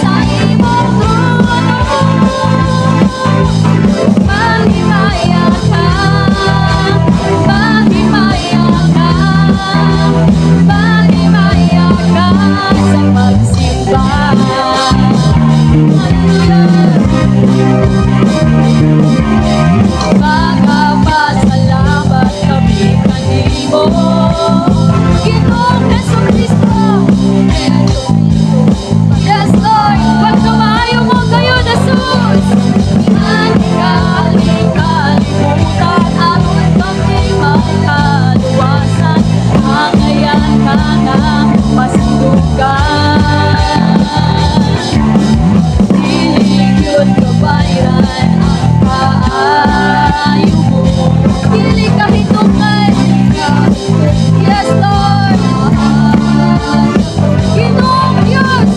sa imong trono. Mahimaya ka, mahimaya ka, mahimaya ka sa pagsimba. Magpapasalamat kami kanimo, Ginoong Jesucristo. Yes, Lord, pagkamayo mo kayo, Jesus. Kalimutan aron kami magkaluwasan, hangayan ka na masilugan. Yun kabayan ang kaayo mo, dili ka hitungay. Yes, Lord, Ginoong Diyos,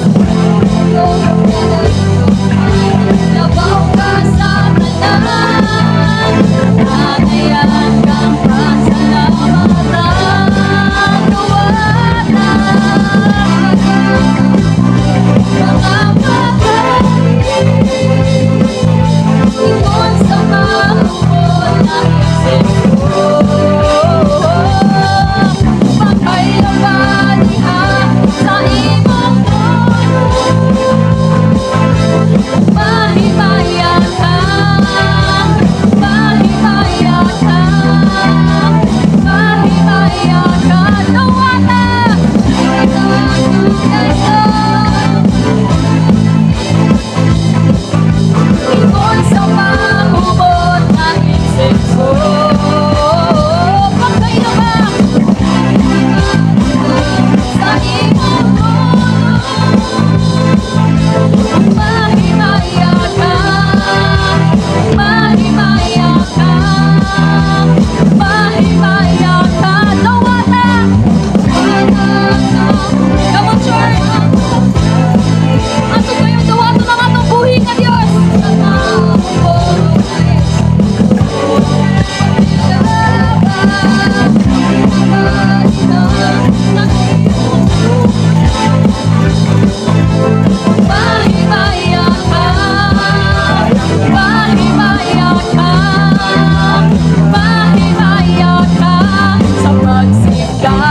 labaw ka sa tanan, hangayan kang pasalamatan, luwanan mga ingon sa mahubod na isip ko. Magkailaban diha sa imong trono. Mahimaya ka, mahimaya ka, mahimaya ka, nawala. Ingon sa mahubot na isip ko. Magkailaban sa imong trono. Mahimaya ka, mahimaya ka, mahimaya ka, nawala. Come on, church. Ato kayong dawato ng atong buhi ka, Diyos. Mahimaya ka, mahimaya ka, mahimaya ka sa pagsigla.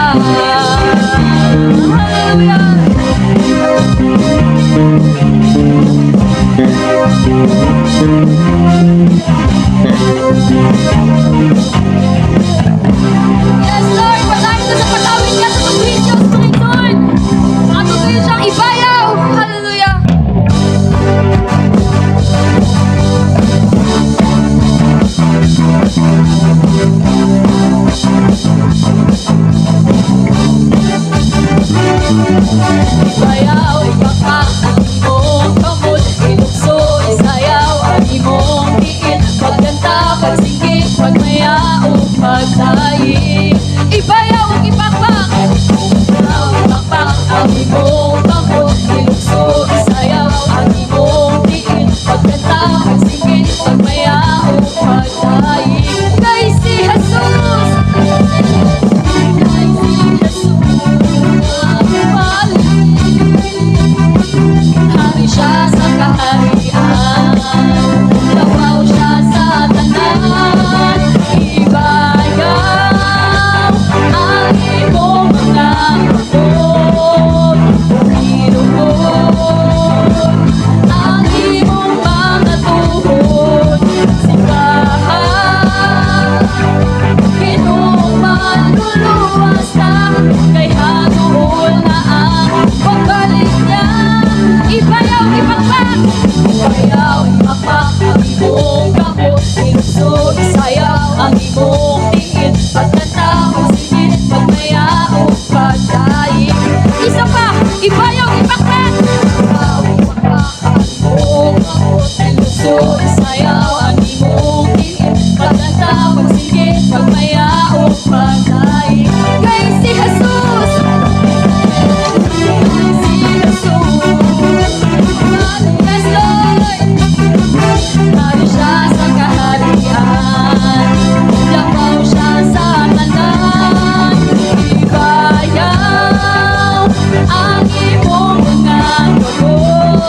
Yes, Lord, palain ka sa patawid niya sa pagbuhin Diyos, Panginoon. Ato kayo siyang ibayaw. Hallelujah. Ibayaw, ipaka ang imong kamot, ilukso, isayaw ang imong diin, pagkanta, pagsinggit, pagmayaw, pagtahi. Ibayaw, ipakpak, ibayaw, ipakpak ang imong kamot, ilukso, isayaw ang imong diin, pagkanta, pagsinggit, pagmayaw, pagtahi. Kay si Jesus, kay si Jesus, hari siya sa kaharian, labaw siya sa tanan, ibayaw ang imong mga kamot, inuhod ang imong mga tuhod, sigahan Ginoong manluluwas na, kay haduol na ang pagbalik niya. Ibayaw, ipakpak, ibayaw, ipakpak ang imong kamot, ilukso, isayaw ang imong diin, pagkanta, pagsigit, pagmayaw, pagdaig. Isa pa, ibayaw, ipakpak, ibayaw, ipakpak ang imong kamot, ilukso, isayaw ang imong diin, pagkanta, pagsigit, pagmayaw, pagdaig. Kay si Jesus, kay si Jesus, yes, Lord, hari siya sa kaharian, labaw siya sa tanan, ibayaw ang imong mga kamot.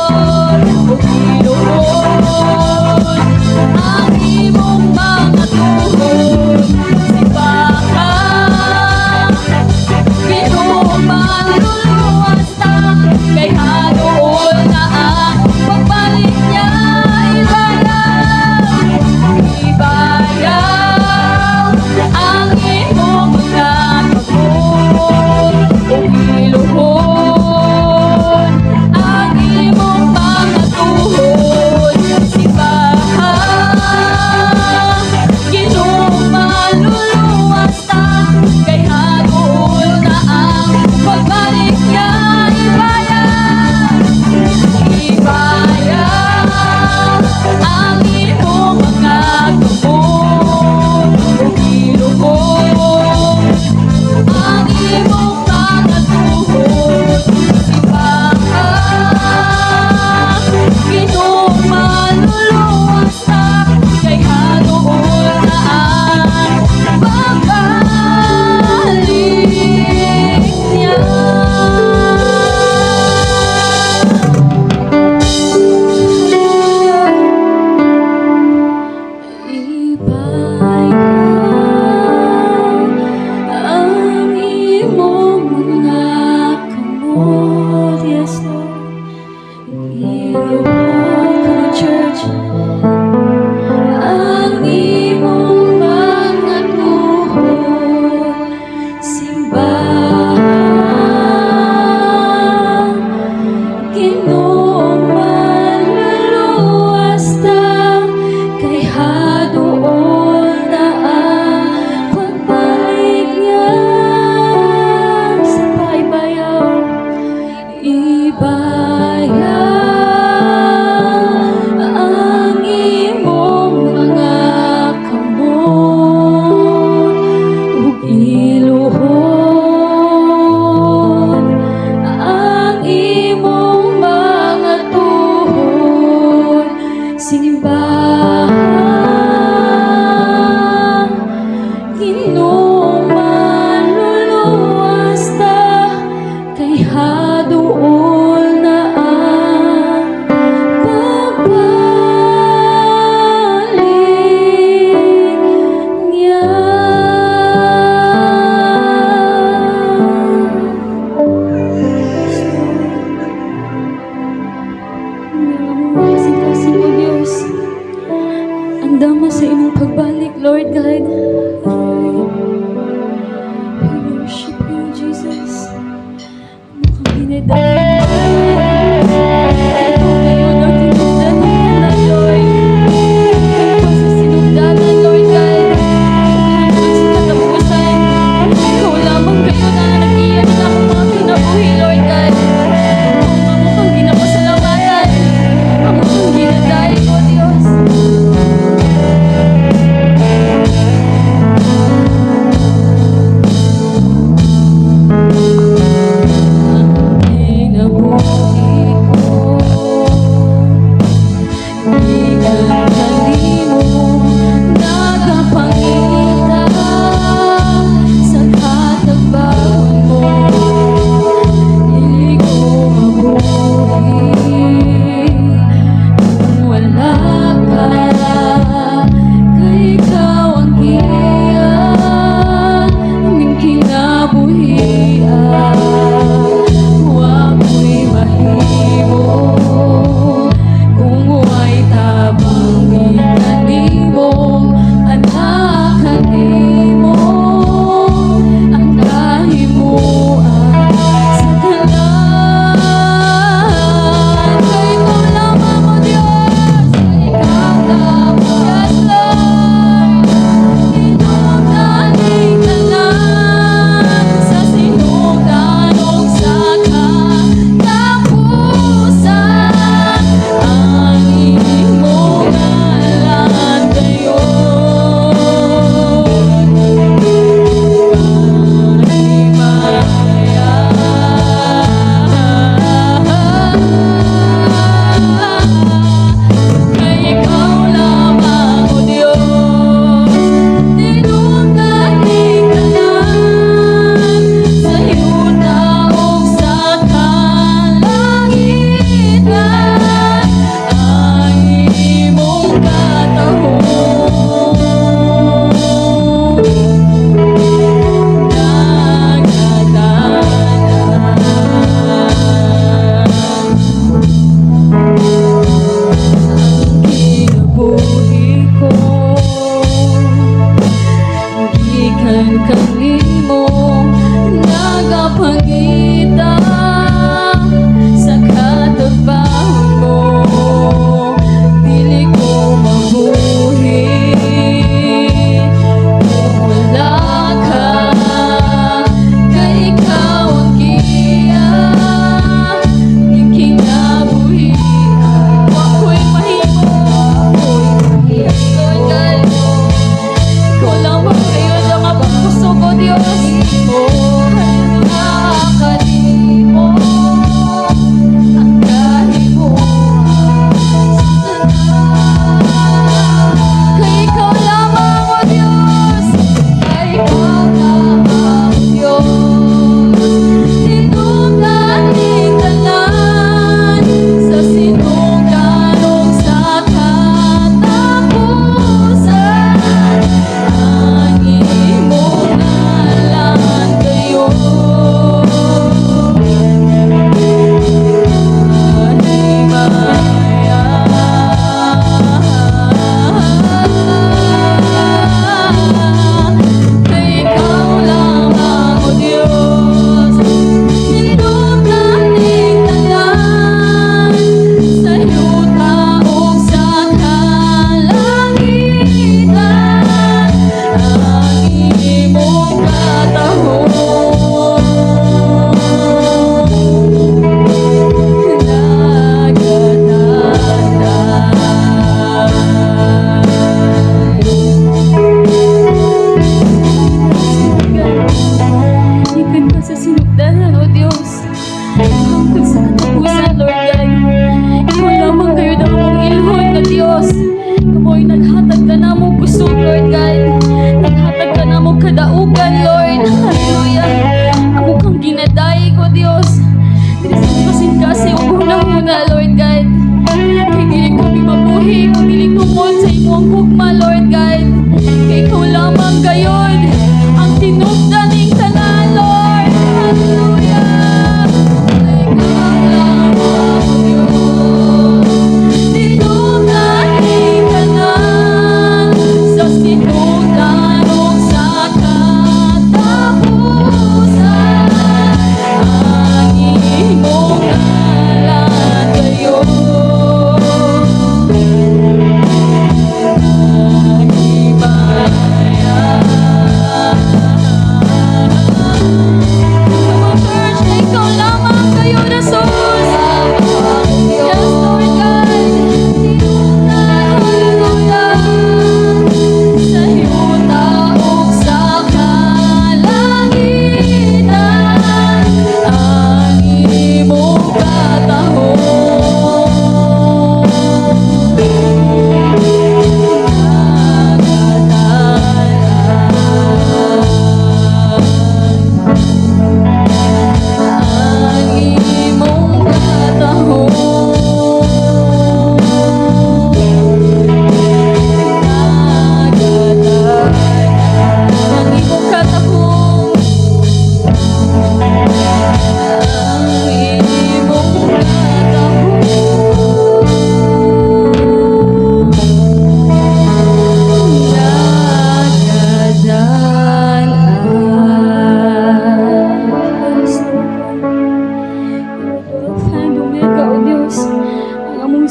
Come on, church. Ang imong mga tuhod, simbahan, Ginoong manluluwas ta, kay haduol na ang pagbalik niya sa paybayaw. Ibayaw ang imong mga kamot ug iluhod ang imong mga tuhod, simbahan, Ginoong manluluwas ta, kay haduol na ang pagbalik niya. Kasing-kasing mo, Diyos. Ang dama sa imong pagbalik, Lord God. We worship you, Jesus. Mukhang ginidaan. Ito ngayon, Lord, tinugdan mo na, Lord. Ito sa sinugdanan, Lord God. Ito sa katapusan. Ikaw lamang kayo na nag-iyan ng akong mga kinabuhi, Lord God. Ang mukhang ginapasalamatan. Ang mukhang ginadaig mo, Diyos.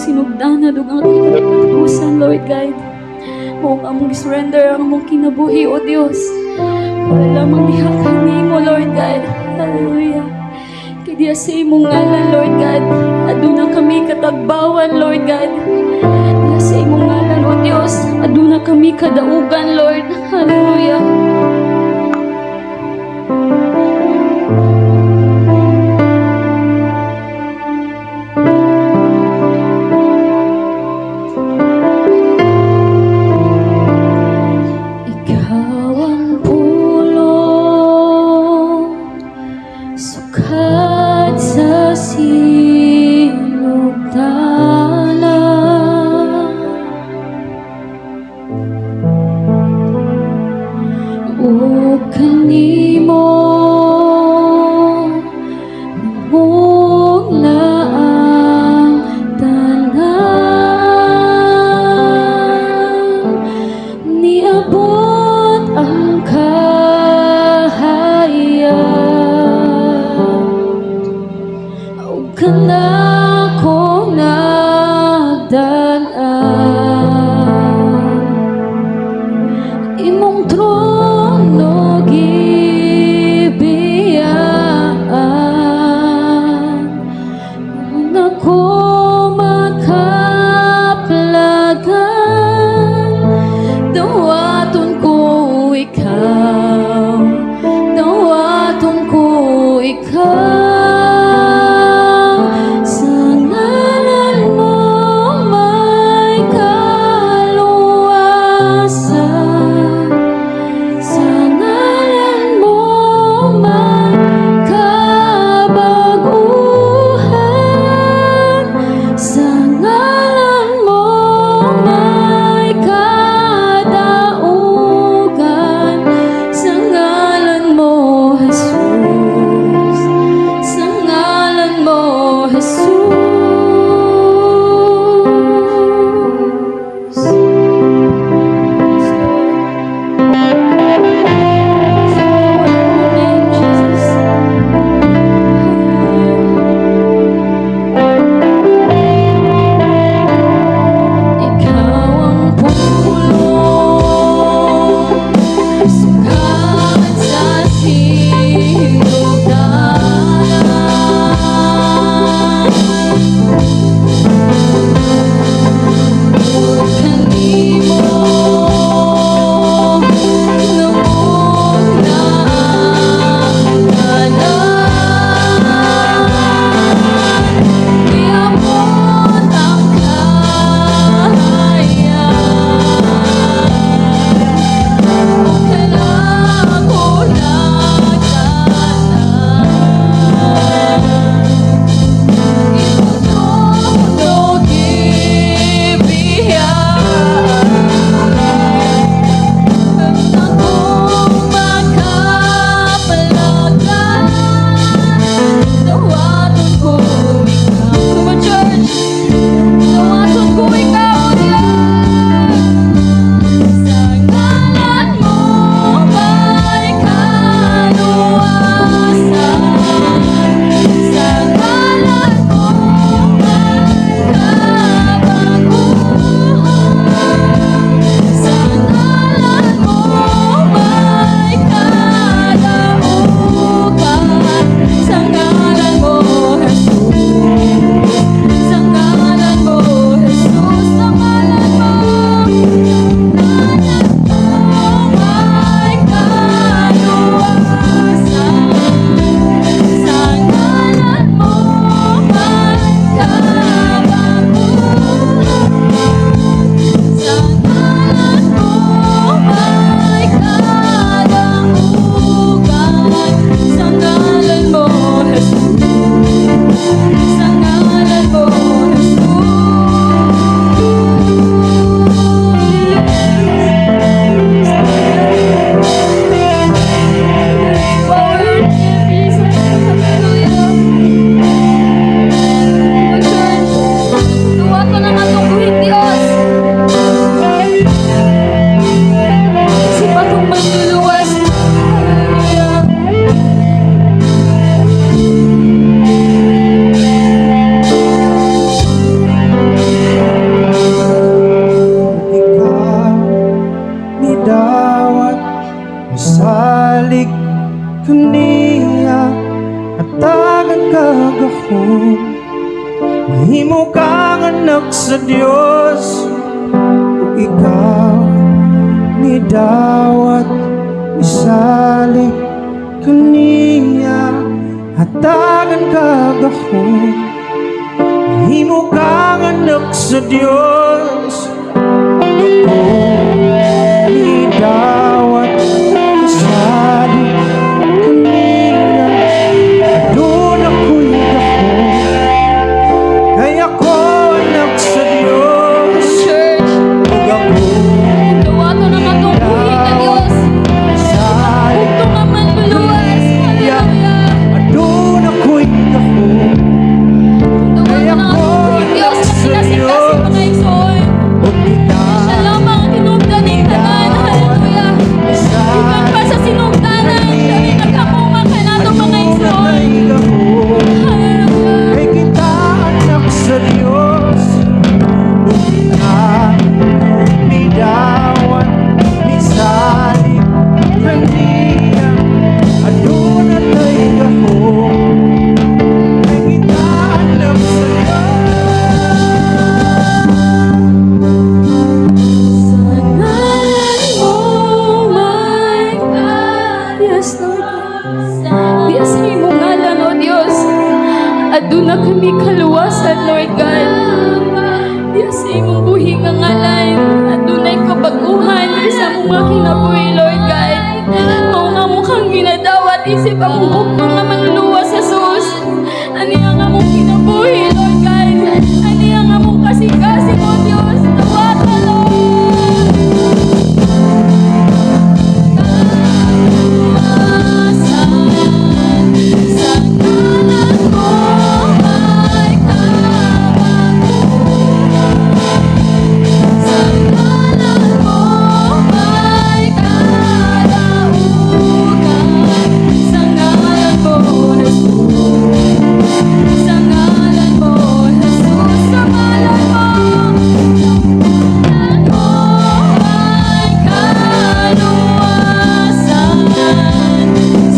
sinugdanan ug ang akong katapusan, Lord God. Mao ang among surrender ang among kinabuhi, O Dios. Para lamang diha kanimo, Lord God. Hallelujah. Kay diya sa imong ngalan, Lord God. Aduna kami katagbawan, Lord God. Diya sa imong ngalan, O Dios. Aduna kami kadaugan, Lord. Hallelujah. Ikaw ang pulong, sukat sa sinugdanan. O kanimo namuna ang tanan, niabot ang kahayag, o kanako nagdanan. Imong trono gibiyaan, nako makaplagan. Dawaton ko ikaw, dawaton ko ikaw, sa ngalan mo sa Dios, ug ikaw ni dawat misalik kaniya, hatagan kagahon. Himo kang anak sa Dios, ako ni dawat misalik kaniya, adun ako'y gahon. Kaya ko anak sa Dios, Church, ug ako duwato na matungkuhin ka Diyos. misalik Ito nga manluluwas. Hallelujah. adun ako'y gahon. Duwato na matungkuhin Diyos na kinasing-kasing mga igsoon. Ug ikaw Siya lamang ang tinugdan ng tanan. Hallelujah. Ikan pa sa sinugdanan. Kami nagkakumang ka na itong mga igsoon. Hallelujah. kay kita anak sa Dios, ug ikaw ni dawat misalik kaniya, adun atay gahom. Kay kita anak sa Sa ngalan mo, my God. Yes, Lord. Yes, imong ngalan, O Diyos. Aduna kami kaluwasan, Lord God. Yes, imong buhi nga ngalan. Adunay kabaguhan sa mga kinabuhi, Lord God. Mao nga mukhang ginadawat isip ang bukto nga manluluwas sa sus. Aniya nga mong kinabuhi, Lord God. Aniya nga mong kasing-kasing, O Diyos. Tawata, Lord. Sa ngalan mo, may sa ngalan mo, may kalaugan. Sa ngalan mo, Jesus. Sa ngalan mo, Jesus. Sa ngalan mo, may kaluwasan.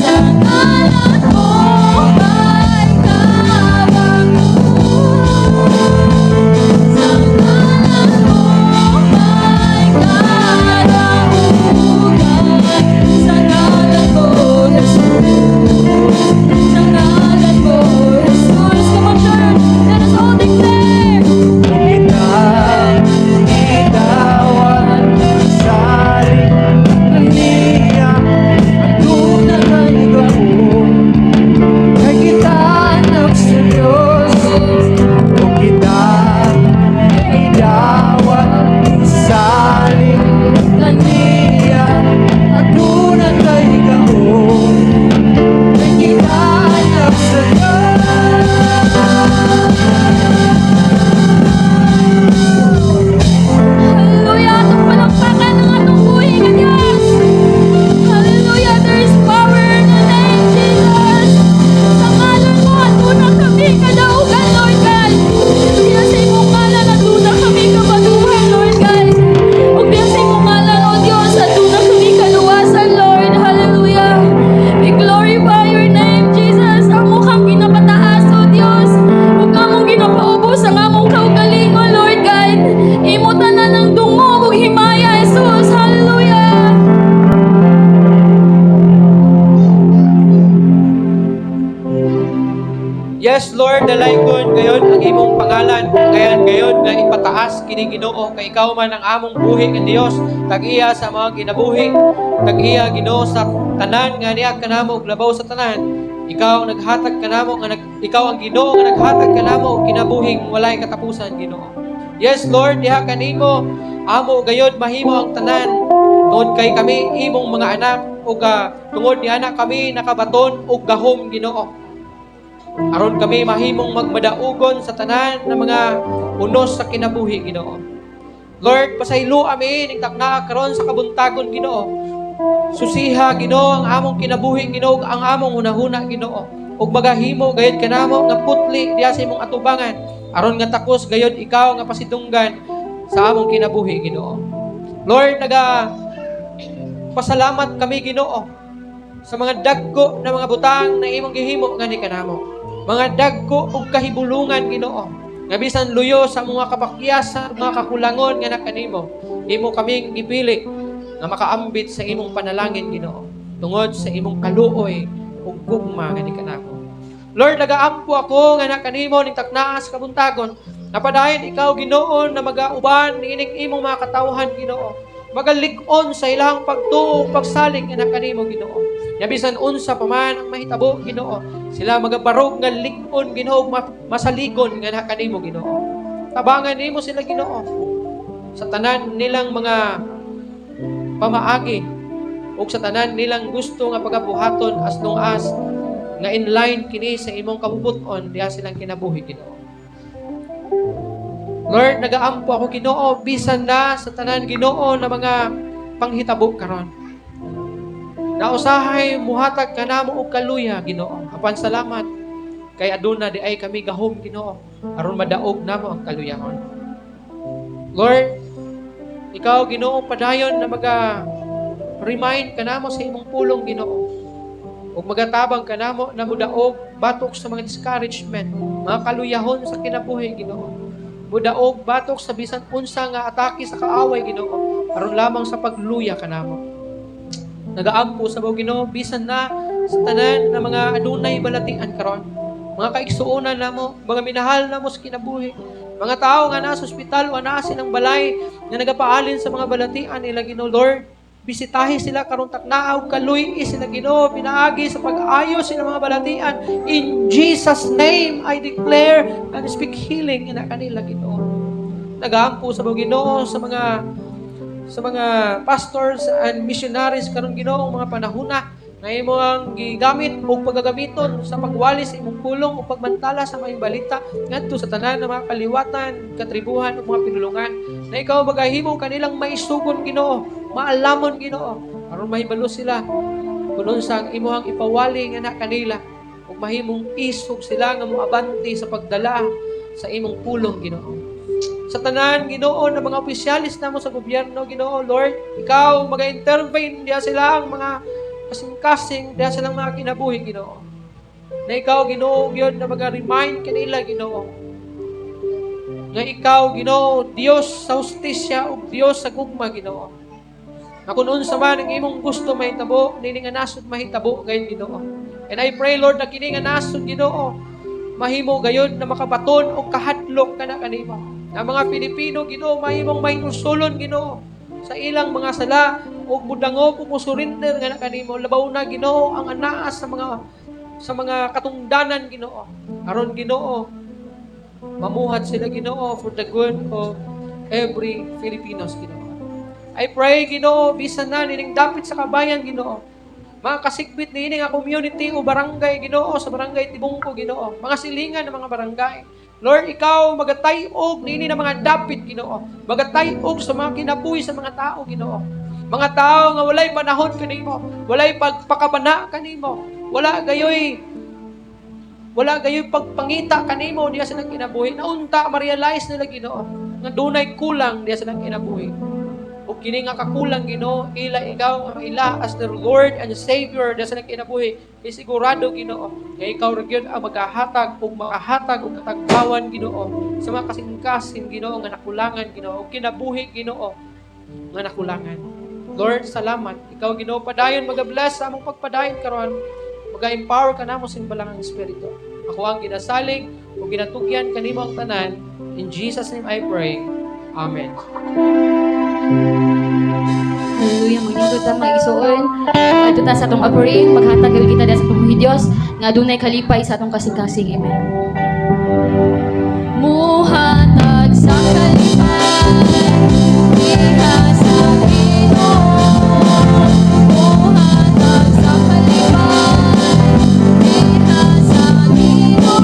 Sa ngalan mo, may kabaguhan. Sa ngalan mo, may kalaugan. Sa ngalan mo, Jesus. Sa ngalan mo, Jesus. Come on, church. Let us all declare. Hallelujah! Itong palakpakan ng atong buhay ng Diyos. Hallelujah! There is power in the name, Jesus. Sa ngalan mo, atunang kami kadaugan, Lord God. Diya sa imong ngalan, atunang kami kabaguhan, Lord God. Ug diya sa imong ngalan, O Diyos, atunang kami kaluwasan, Lord. Hallelujah! We glorify your name, Jesus. Amo kang ginapataas, O Diyos. Ug among ginapaubos ang among kaugalingon, Lord God. Imo tanan ng dungo ug himaya, Jesus. Hallelujah. Yes, Lord, dalaygon gayon ang imong pangalan. Gayon nga ipataas kini Ginoo kay ikaw man ang among buhi nga Dios. Tag-iya sa mga kinabuhi, tag-iya Ginoo sa tanan nga niya kanamo ug labaw sa tanan. Ikaw ang naghatag kanamo ikaw ang Ginoo nga naghatag kanamo og kinabuhing walay katapusan, Ginoo. Yes, Lord, diha kanimo amo gayod mahimo ang tanan. Tungod kay kami imong mga anak ug tungod ni anak kami nakabaton og gahom, Ginoo. Aron kami mahimong magmadaugon sa tanan ng mga unos sa kinabuhi, Ginoo. Lord, pasaylo amin ning takna karon sa kabuntagon, Ginoo. Susiha, Ginoo, ang among kinabuhi, Ginoo, ang among hunahuna, Ginoo. Ug magahimo gayud kanamo nga putli diha sa imong atubangan. Aron nga takos gayud ikaw nga pasidunggan sa among kinabuhi, Ginoo. Lord, pasalamat kami, Ginoo, sa mga dagko na mga butang na imong gihimo ngani kanamo. Mga dagko ug kahibulungan, Ginoo. Nga bisan luyo sa mga kapakyas, sa mga kakulangon nga na kanimo, imo kaming ipili nga makaambit sa imong panalangin, Ginoo, tungod sa imong kaluoy ug gugma nga ni kanako. Lord, nagaampo ako nga na kanimo ning taknaas kabuntagon. Napadayon ikaw, Ginoo, na magauban niining imong mga katawhan, Ginoo. Magalig-on sa ilahang pagtuo ug pagsalig nga na kanimo, Ginoo. Nga bisan unsa pa man ang mahitabo, Ginoo, sila magabarog nga lig-on, Ginoo, masaligon nga na kanimo, Ginoo. Tabangan nimo sila, Ginoo, sa tanan nilang mga pamaagi ug sa tanan nilang gusto nga pagabuhaton as long as nga in line kini sa imong kabubuton diha silang kinabuhi, Ginoo. Lord, nagaampo ako, Ginoo, bisan na sa tanan, Ginoo, na mga panghitabo karon. Nausahay muhatag kanamo og kaluya, Ginoo. Apan salamat kay aduna di ay kami gahom, Ginoo, aron madaog namo ang kaluyahon. Lord, ikaw, Ginoo, padayon na remind kanamo sa imong pulong, Ginoo. Ug magatabang kanamo na mudaog batok sa mga discouragement, mga kaluyahon sa kinabuhi, Ginoo. Mudaog batok sa bisan unsa nga atake sa kaaway, Ginoo, aron lamang sa pagluya kanamo. Nagaampo sa bao, Ginoo, bisan na sa tanan na mga adunay balatian karon, mga kaigsuonan namo, mga minahal namo sa kinabuhi, mga tao nga nasa ospital o naa silang balay nga nagapaalin sa mga balatian nila, Ginoo. Lord, bisitahi sila karon taknaaw kaluy sila, Ginoo, pinaagi sa pag-ayos sila mga balatian. In Jesus name I declare and speak healing in kanila, Ginoo. Nagaampo sa bao, Ginoo, sa mga pastors and missionaries karon, Ginoo, mga panahuna na imo ang gigamit o paggagamiton sa pagwali sa imong pulong o pagmantala sa mga balita ngadto sa tanan ng mga kaliwatan, katribuhan o mga pinulungan, na ikaw magahimo kanilang maisugon, Ginoo, maalamon, Ginoo, aron mahibalo sila kung unsang imuhang ipawali nga na kanila ug mahimong isog sila nga moabanti sa pagdala sa imong pulong, Ginoo. Sa tanan, Ginoo, na mga opisyalis namo sa gobyerno, Ginoo, Lord, ikaw maga-intervene diha sila ang mga kasing-kasing diha silang mga kinabuhi, Ginoo. Na ikaw, Ginoo, gyud na maga-remind kanila, Ginoo, nga ikaw, Ginoo, Dios sa hustisya ug Dios sa gugma, Ginoo. Na kung unsa man ang imong gusto mahitabo, nini nga nasod mahitabo gayon, Ginoo. And I pray, Lord, na kini nga nasod, Ginoo, mahimo gayon na makabaton og kahadlok kana kanimo. Na mga Pilipino, Ginoo, mahimong mahinusulon, Ginoo, sa ilang mga sala ug mudangob ug surrender nga na kanimo. Labaw na, Ginoo, ang anaas sa mga katungdanan, Ginoo. Aron, Ginoo, mamuhat sila, Ginoo, for the good of every Filipinos, Ginoo. I pray, Ginoo, bisan na nining dapit sa kabayan, Ginoo, mga kasikbit ni nga community o barangay, Ginoo, sa barangay Tibungko, Ginoo, mga silingan ng mga barangay. Lord, ikaw magatayog nini na mga dapit, Ginoo. Magatayog sa mga kinabuhi sa mga tao, Ginoo. Mga tao nga walay panahon kanimo, walay pagpakabana kanimo, wala gayoy pagpangita kanimo diya silang kinabuhi. Naunta ma-realize nila, Ginoo, nga dunay kulang diya silang kinabuhi. O kini nga kakulang, Ginoo, ikaw as the Lord and Savior diya silang kinabuhi. Isigurado, Ginoo, nga ikaw ra gyud ang makahatag og katagbawan, Ginoo, sa mga kasing-kasing, Ginoo, nga nakulangan, Ginoo, o kinabuhi, Ginoo, nga nakulangan. Lord, salamat. Ikaw, Ginoo, padayon mag-bless sa among pagpadayon karon. Mag-empower ka namo sa imbalang Espiritu. Ako ang ginasalig o ginatugyan kanimo ang tanan. In Jesus' name I pray. Amen. Hallelujah, magningkod ta mga igsoon. Adto ta sa atong offering, maghatag gyud kita sa pamumuhi Dios nga adunay kalipay sa atong kasing-kasing. Amen. Muhatag sa kalipay diha sa Ginoo. Muhatag sa kalipay diha sa Ginoo.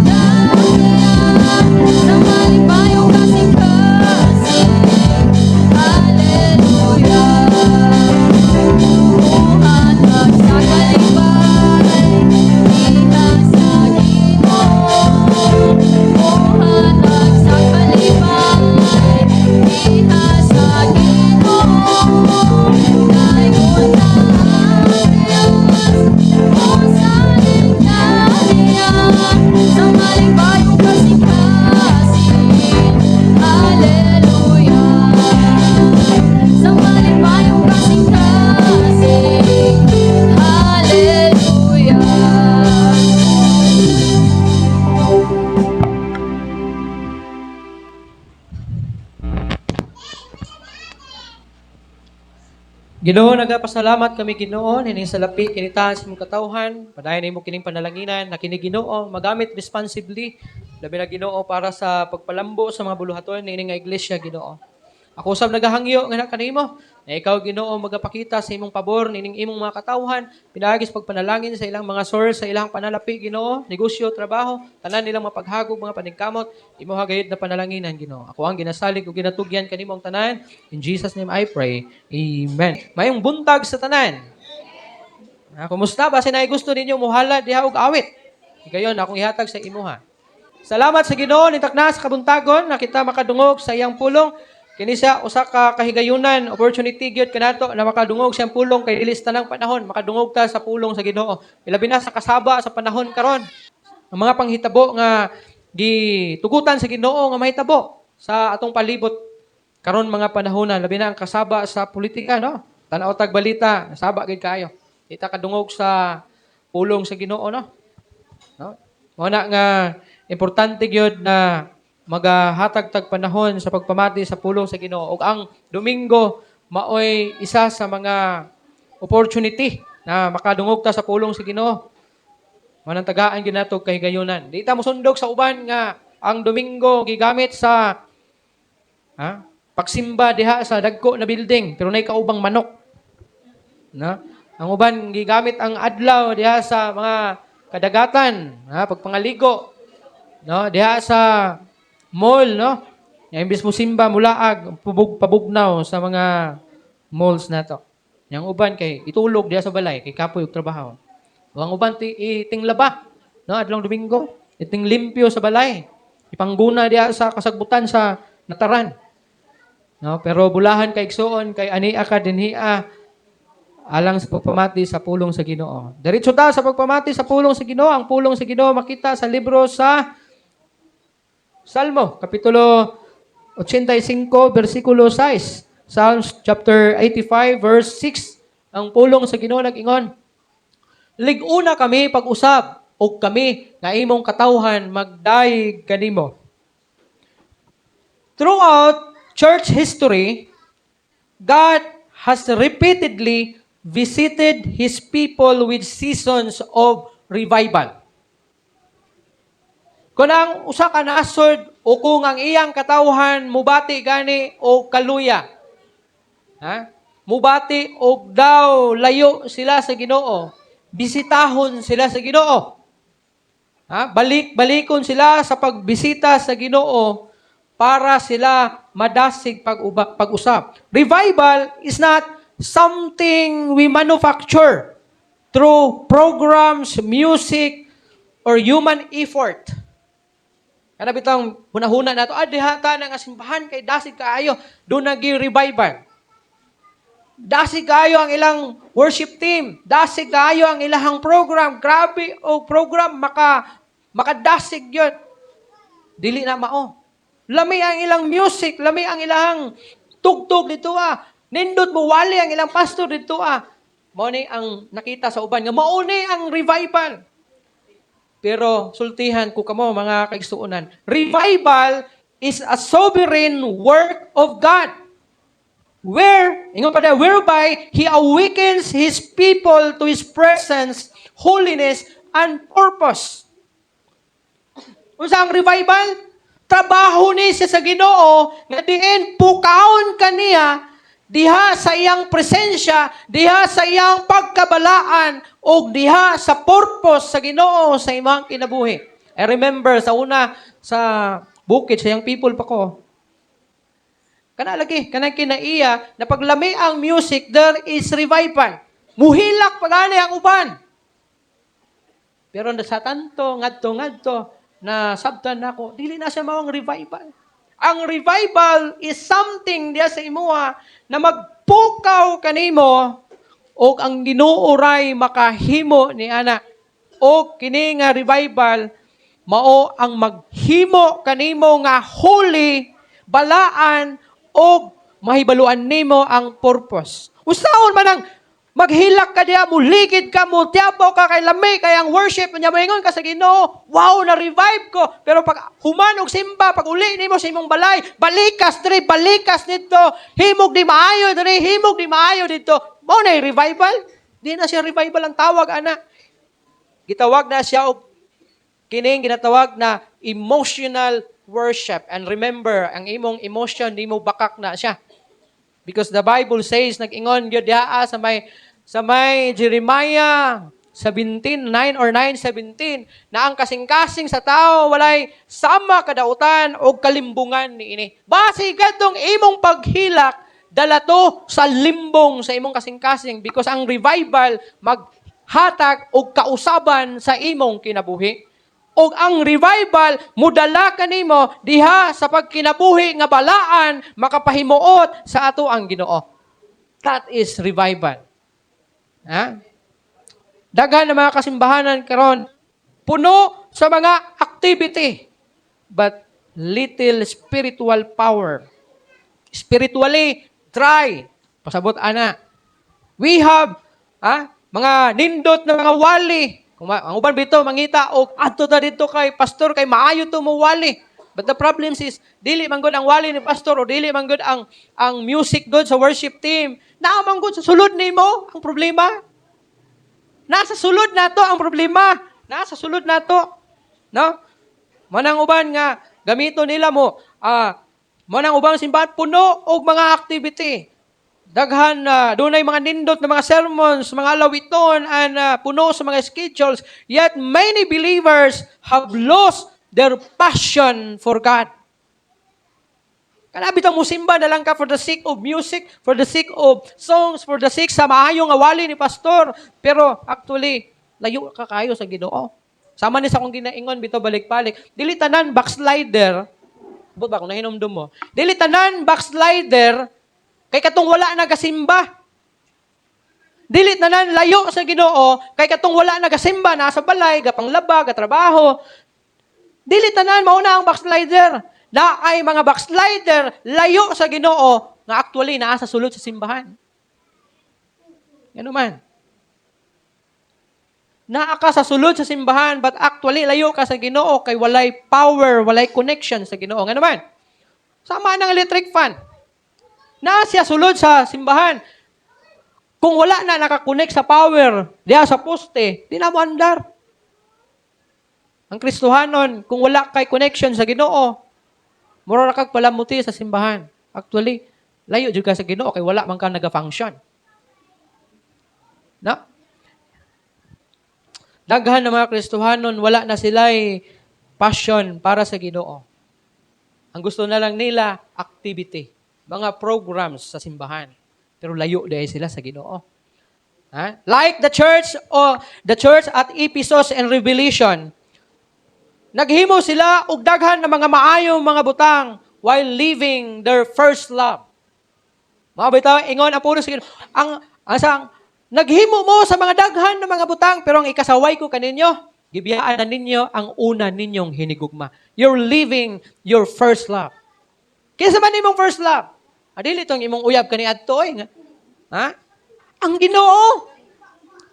Dayon ka sa malibayong kasing-kasing. Hallelujah. Ginoo, nagapasalamat kami Ginoo, nining salapi kinitahan sa imong katawhan, padayon nimo kining panalanginan na kini Ginoo magamit responsibly labi na Ginoo para sa pagpalambo sa mga buluhaton nining nga iglesia Ginoo. Ako usab nagahangyo nga na kanimo na ikaw Ginoo magapakita sa imong pabor nining imong mga katawhan, pinaagi sa pagpanalangin sa ilang mga source, sa ilang panalapi Ginoo, negosyo, trabaho, tanan nilang mapaghagog mga paningkamot, imo hagayod na panalanginan Ginoo. Ako ang ginasalig ug ginatugyan kanimo ang tanan. In Jesus name I pray. Amen. Mayong buntag sa tanan. Kumusta ba sinay gusto ninyo muhala diha og awit? Gayon akong ihatag sa imuha. Salamat sa Ginoo nitakna sa kabuntagon na kita makadungog sa iyang pulong. Kini siya usa ka kahigayunan, opportunity gyud kanato na makadungog siyang pulong kay ilis tanang panahon, makadungog ta sa pulong sa Ginoo. Ilabi na sa kasaba sa panahon karon. Ang mga panghitabo nga gitugutan sa Ginoo nga mahitabo sa atong palibot karon mga panahon na labi na ang kasaba sa politika, no? Tanaw tag balita, nasaba gid kayo. Kita kadungog sa pulong sa Ginoo, no? No? Muna nga importante gyud na magahatag tag panahon sa pagpamati sa pulong sa Ginoo. Ug ang Domingo maoy isa sa mga opportunity na makadungog ta sa pulong sa Ginoo. Manang tagaan gyud nato kahigayunan. Di ta mosundog sa uban nga ang Domingo gigamit sa pagsimba diha sa dagko na building pero nay kaubang manok. Na? Ang uban gigamit ang adlaw diha sa mga kadagatan, pagpangaligo. No, diha sa mall, no? Yang imbis mo simba mulaag pabugnaw sa mga malls nato. Yang uban kay itulog diha sa balay kay kapoy og trabaho. Ang uban itinglaba, no? Adlong Domingo, iting limpyo sa balay. Ipangguna diha sa kasagbutan sa nataran. No, pero bulahan kay igsuon kay ania ka dinhia alang sa pagpamati sa pulong sa Ginoo. Diretso ta sa pagpamati sa pulong sa Ginoo. Ang pulong sa Ginoo makita sa libro sa Salmo, Kapitulo 85, versikulo 6. Psalms chapter 85, verse 6. Ang pulong sa Ginoo nag-ingon, liguna kami pag-usab, o kami na imong katawhan magdayeg kanimo. Throughout church history, God has repeatedly visited His people with seasons of revival. Kung ang usa ka nasod o kung ang iyang katawhan mubati gani o kaluya. Mubati og daw layo sila sa Ginoo. Bisitahon sila sa Ginoo. Balik-balikon sila sa pagbisita sa Ginoo para sila madasig pag-usap. Revival is not something we manufacture through programs, music, or human effort. Kana bitang hunahuna nato, dihata na nga simbahan kay dasig kaayo, do nagi-revival. Dasig kaayo ang ilang worship team, dasig kaayo ang ilahang program, grabe o program makadasig yun. Dili na mao. Lami ang ilang music, lami ang ilang tugtog dito Nindot mo wali ang ilang pastor dito Mao ni ang nakita sa uban nga mao ni ang revival. Pero sultihan ko kamo mga kaigsuonan, revival is a sovereign work of God. Whereby He awakens His people to His presence, holiness, and purpose. Unsa ang revival? Trabaho ni siya sa Ginoo nga diin pukaon kaniya diha sa iyang presensya, diha sa iyang pagkabalaan, o diha sa purpose sa Ginoo sa imong kinabuhi. I remember sa una sa bukid sa iyang people pa ko. Kanang kinaiya na paglami ang music, there is revival. Muhilak pagani ang uban. Pero sa tanto ngadto na sabtan nako, dili na siya mao ang revival. Ang revival is something diya sa imuha na magpukaw kanimo o ang Ginoo ray makahimo ni ana. O kini nga revival mao ang maghimo kanimo nga holy, balaan o mahibaluan nimo ang purpose. Usaon man ang Maghilak ka diya, muligid ka, mutiapo ka kay lami, kay ang worship niya moingon ka sa Ginoo. Wow, na-revive ko. Pero pag humanog simba, pag uli nimo sa imong balay, balikas diri, balikas dito. Himog di maayo diri, himog di maayo dito. Mao na revival. Di na siya revival ang tawag ana. Gitawag na siya og kining ginatawag na emotional worship. And remember, ang imong emotion di mo bakak na siya. Because the Bible says, nag-ingon yun diha sa may Jeremiah 17:9 or 9:17, na ang kasing-kasing sa tao walay sama kadautan o kalimbungan ni ini. Basi gadtong imong paghilak, dala to sa limbong sa imong kasing-kasing because ang revival maghatag og kausaban sa imong kinabuhi. O ang revival, mudala kanimo diha sa pagkinabuhi nga balaan, makapahimuot sa ato ang Ginoo. That is revival. Ha? Daghan na mga kasimbahanan karon puno sa mga activity, but little spiritual power. Spiritually dry. Pasabot ana. We have mga nindot na mga wali. Kung ang uban bito mangita og adto ta dito kay pastor kay maayo to mo wali. But the problem is dili man gud ang wali ni pastor o dili man gud ang music gud sa worship team. Naa man gud sa sulod nimo ang problema. Nasa sulod nato ang problema. Nasa sulod nato. No? Manang uban nga gamito nila mo manang ubang simbahan puno og mga activity. Daghan na dunay mga nindot na mga sermons, mga lawiton, and puno sa mga schedules. Yet many believers have lost their passion for God. Kanabit ang musimba na lang ka for the sake of music, for the sake of songs, for the sake sa maayong awali ni pastor. Pero actually, layo ka kayo sa Ginoo. Sama ni sa akong ginaingon bito balik-balik. Dili tanan backslider. Bot ba kung nahinomdom mo? Dili tanan backslider kay katong wala nagasimba. Dili tanan layo sa Ginoo kay katong wala nagasimba, nasa balay, gapanglaba, gatrabaho. Dili tanan mao na ang backslider. Na ay mga backslider layo sa Ginoo nga actually naa sa sulod sa simbahan. Ngano man. Naa ka sa sulod sa simbahan but actually layo ka sa Ginoo kay walay power, walay connection sa Ginoo. Ngano man. Sama ng electric fan. Na siya sulod sa simbahan. Kung wala na nakakonect sa power, diya sa poste, di na mo andar. Ang Kristohanon, kung wala kay connection sa Ginoo, mura na kag palamuti sa simbahan. Actually, layo jud ka sa Ginoo kay wala man ka naga-function. Na? Daghan ng mga Kristohanon, wala na sila'y passion para sa Ginoo. Ang gusto na lang nila, activity. Mga programs sa simbahan. Pero layo dahil sila sa Ginoo. Like the church at Ephesus and Revelation, naghimo sila og daghan ng mga maayong mga butang while living their first love. Mga bitaw, ingon ang puro sa Ginoo. Ang naghimo mo sa mga daghan ng mga butang, pero ang ikasaway ko kaninyo, gibiyaan na ninyo ang una ninyong hinigugma. You're living your first love. Kaya man imong first love? Adili itong imong uyab kani adtoy. Ang Ginoo.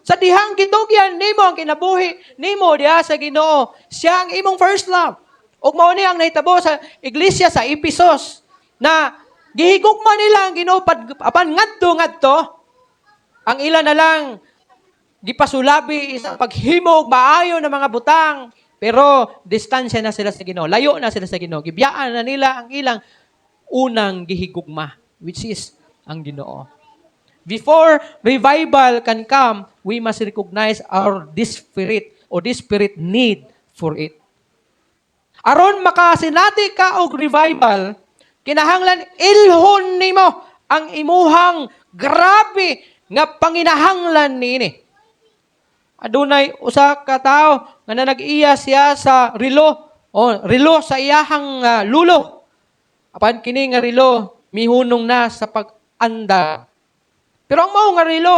Sa dihang gitugyan nimo ang kinabuhi nimo diha sa Ginoo. Siya ang imong first love. Ug mao ni ang nahitabo sa iglesia sa Ephesus na gihigugma nila ang Ginoo apan ngadto. Ang ila na lang gipasulabi sa paghimog maayo ng mga butang, pero distansya na sila sa Ginoo. Layo na sila sa Ginoo. Gibiyaan na nila ang ilang unang gihigugma, which is ang Ginoo. Before revival can come, we must recognize our desperate need for it. Aron makasinati ka og revival, kinahanglan ilhon nimo ang imuhang grabe nga panginahanglan niini. Adunay usa ka tawo nga nag-iya siya sa relo sa iyahang lulo. Apan kini nga relo mihunong na sa pag-anda. Pero ang mao nga relo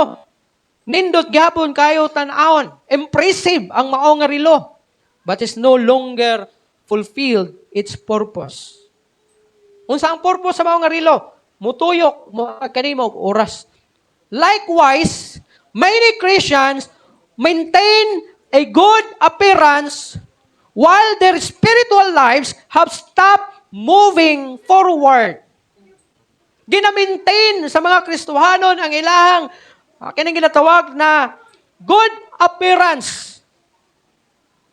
nindot gyapon kayo tan-awon. Impressive ang mao nga relo. But is no longer fulfilled its purpose. Unsa ang purpose sa mao nga relo? Mutuyok mo kanimo og oras. Likewise, many Christians maintain a good appearance while their spiritual lives have stopped moving forward. Ginamintain sa mga Kristohanon ang ilahang kining ginatawag na good appearance.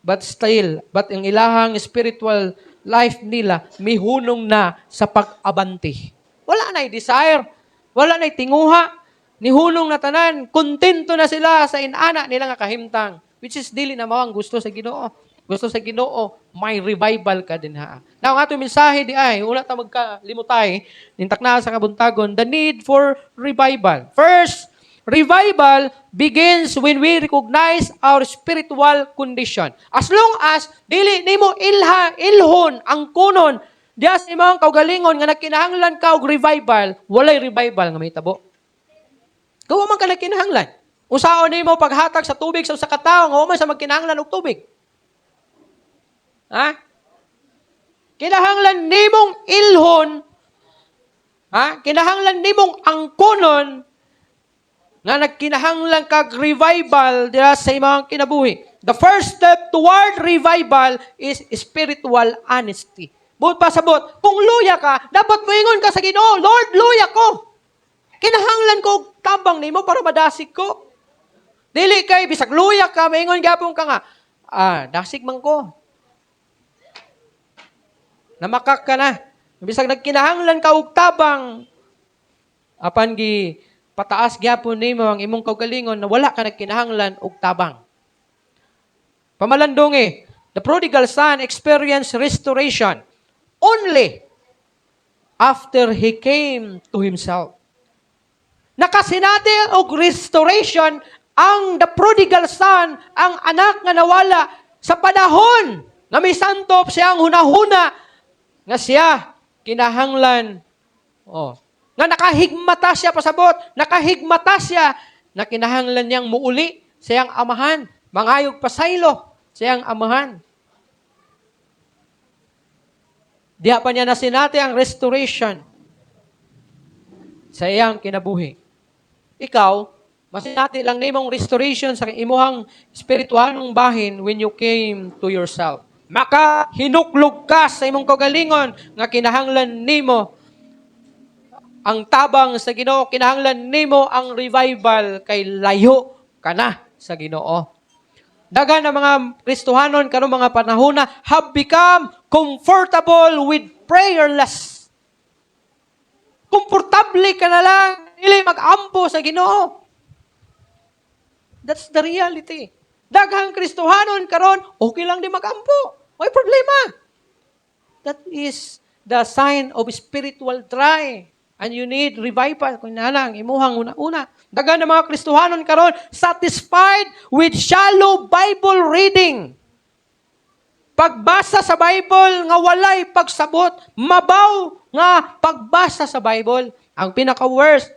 But ang ilahang spiritual life nila mihunong na sa pag-abanti. Wala na'y desire, wala na'y tinguha, nihunong na tanan, kontento na sila sa inana nila nga kahimtang, which is dili na mawang gusto sa Ginoo. Gusto sa Ginoo, may revival ka din ha. Now, ang atong mensahe di ay, una ta magkalimutay, nintak na sa kabuntagon, the need for revival. First, revival begins when we recognize our spiritual condition. As long as dili nimo ilhon ang kunon diya sa imong kaugalingon nga nagkinahanglan ka og revival, walay revival nga mahitabo. Kung man ka nagkinahanglan, usaon nimo paghatag sa tubig sa usa ka tawo nga wa man sa magkinahanglan og tubig. Ha? Kinahanglan nimong ilhon, kinahanglan nimong angkonon nga nagkinahanglan kag revival diya sa imong kinabuhi. The first step toward revival is spiritual honesty. Buot pasabot, kung luya ka, dapat moingon ka sa Ginoo, Lord, luya ko. Kinahanglan ko og tabang nimo para madasig ko. Dili kay bisag luya ka, moingon gyapon ka nga, dasig man ko. Namakak ka na. Bisag nagkinahanglan ka og tabang, apan gi pataas gyapon nimo ang imong kaugalingon na wala ka nagkinahanglan og tabang. Pamalandong the prodigal son experienced restoration only after he came to himself. Nakasinati og restoration ang the prodigal son, ang anak nga nawala sa panahon nga may santop siyang hunahuna nga siya kinahanglan nga nakahigmata siya pasabot, nakahigmata siya na kinahanglan niyang muuli siyang amahan, mangayog pasaylo siyang amahan. Diha pa niya nasinati ang restoration sa iyang kinabuhi. Ikaw, masinati lang nimong restoration sa imuhang spiritualong bahin when you came to yourself. Maka hinuklog ka sa imong kaugalingon nga kinahanglan nimo ang tabang sa Ginoo, kinahanglan nimo ang revival kay layo ka na sa Ginoo. Dagan ang mga Kristohanon karong mga panahon na have become comfortable with prayerless. Komportable ka na lang, dili mag-ampo sa Ginoo. That's the reality. Daghang Kristohanon karon okay lang di mag-ampo. May problema. That is the sign of spiritual dry. And you need revival. Kung nalang, imuhang una-una. Dagan ng mga Kristohanon karon satisfied with shallow Bible reading. Pagbasa sa Bible nga walay pagsabot. Mabaw nga pagbasa sa Bible. Ang pinaka-worst,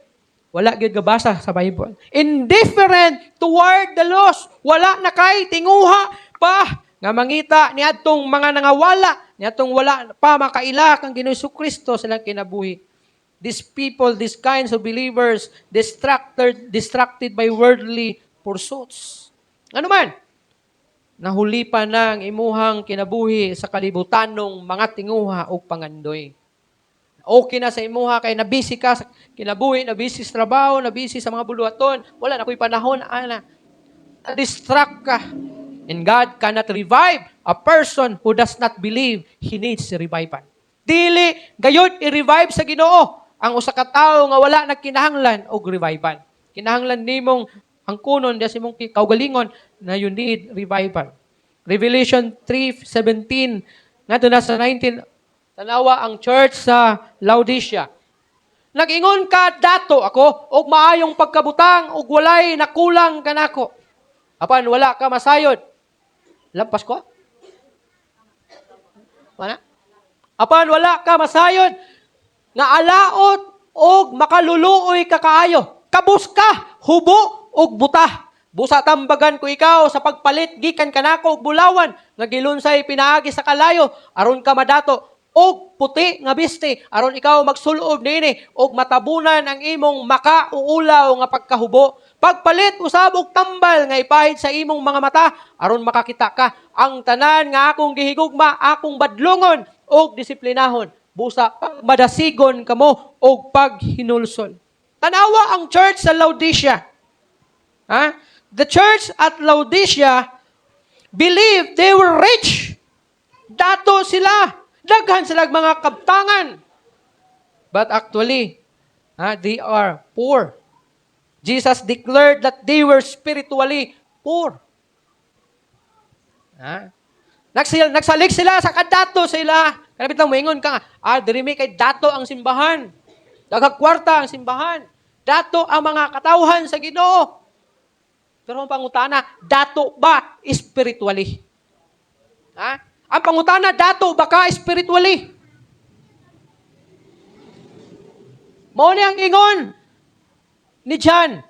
wala gyud gabasa sa Bible. Indifferent toward the lost. Wala na kay tinguha pa nga mangita ni atong mga nangawala, ni atong wala pa makaila kang Ginoong Kristo silang kinabuhi. These people, these kinds of believers, distracted by worldly pursuits. Ano man? Nahuli pa ng imuhang kinabuhi sa kalibutanong mga tinguha o pangandoy. Okay na sa imuha kay nabisi ka sa kinabuhi, nabisi sa trabaho, nabisi sa mga buluhaton, wala na ko'y panahon, na-distract ka. And God cannot revive a person who does not believe he needs revival. Dili, gayud i-revive sa Ginoo ang usa ka tawo nga wala nagkinahanglan og revival. Kinahanglan nimong ang kunon diya sa imong kaugalingon na you need revival. Revelation 3:17 ngadto na sa 19 tanawa ang church sa Laodicea. Nag-ingon ka dato ako og maayong pagkabutang og walay nakulang kanako. Apan wala ka masayod. Lampas ko? Wala? Apan wala ka masayod nga alaot og makaluluoy ka kaayo. Kabus ka, hubo og buta. Busa tambagan ko ikaw sa pagpalit gikan kanako og bulawan nga gilunsay pinaagi sa kalayo aron ka madato og puti nga biste aron ikaw magsulob niini og matabunan ang imong makauulaw nga pagkahubo Pagpalit usab og tambal nga ipahid sa imong mga mata aron makakita ka ang tanan nga akong gihigugma, akong badlongon og disiplinahon. Busa madasigon kamo og paghinulsol. Tanawa ang church sa Laodicea. Ha? The church at Laodicea believed they were rich. Dato sila. Daghan sila mga kabtangan. But actually, they are poor. Jesus declared that they were spiritually poor. Nagsalig sila sa kadato sila. Kanapit lang moingon ka, diri may kay dato ang simbahan. Dagagkwarta ang simbahan. Dato ang mga katawhan sa Ginoo. Pero ang pangutana, dato ba spiritually? Ang pangutana, dato ba ka spiritually? Mao ni ang ingon ni John.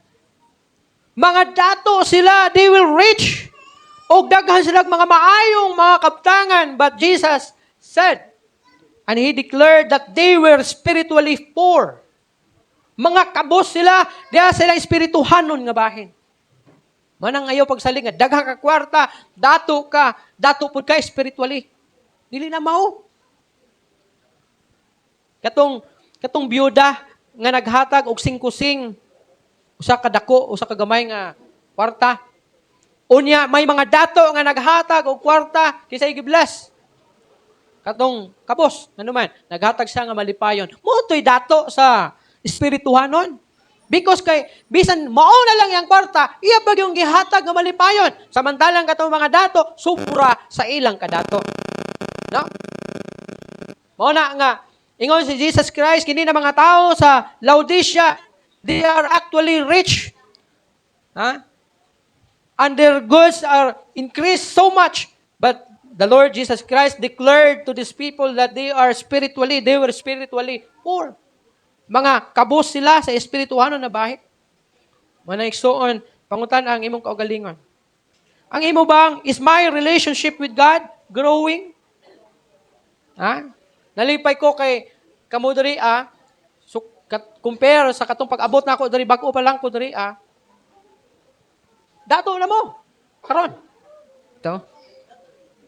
Mga dato sila, they will reach. O daghan sila mga maayong mga kabtangan. But Jesus said, and He declared that they were spiritually poor. Mga kabos sila, diya sila espirituhanon nga bahin. Manang ayaw pagsaling nga, daghang ka kwarta, dato pud ka spiritually. Dili na mao. Katong byuda nga naghatag og singkusing, usa ka dako, usa ka gamay nga kwarta. Unya, may mga dato nga naghatag og kwarta, kisay gibless. Katong kapos, nanuman, naghatag siya nga malipayon. Mutoy dato sa espirituhanon. Because kay, bisan mauna lang yung kwarta, iya pag yung gihatag nga malipayon. Samantalang katong mga dato, supra sa ilang kadato. No? Mauna nga, ingon si Jesus Christ, kini na mga tao sa Laodicea, they are actually rich. And their goods are increased so much. But the Lord Jesus Christ declared to these people that they were spiritually poor. Mga kabos sila sa espirituhanon na bahit. Manayigsoon, pangutan ang imong kaugalingon. Ang imo bang, is my relationship with God growing? Nalipay ko kay kamo diri so compare sa katong pag-abot na ako diri bag-o pa lang ko diri dato na mo karon. Ito.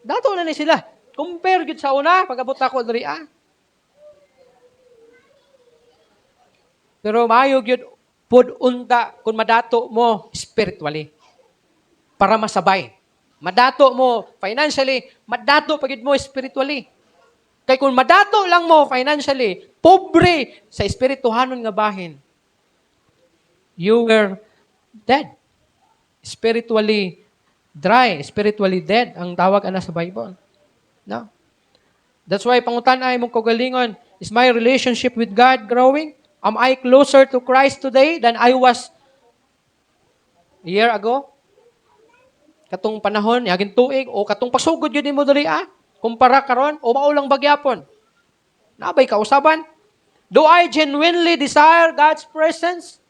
Dato na ni sila. Compare gid sa una pag-abot na ako diri Pero maayo gyud pud unta kung madato mo spiritually para masabay. Madato mo financially, madato pagid mo spiritually. Kay kung madato lang mo financially, pobre sa espirituhanon nga bahin, you were dead. Spiritually dry, spiritually dead ang tawag ana sa Bible. No? That's why pangutan ay mong kaugalingon, is my relationship with God growing? Am I closer to Christ today than I was a year ago? Katong panahon, yagin tuig, o katong pasugod yun mo dali kumpara karon o maulang bagyapon. Nabay kausaban? Do I genuinely desire God's presence?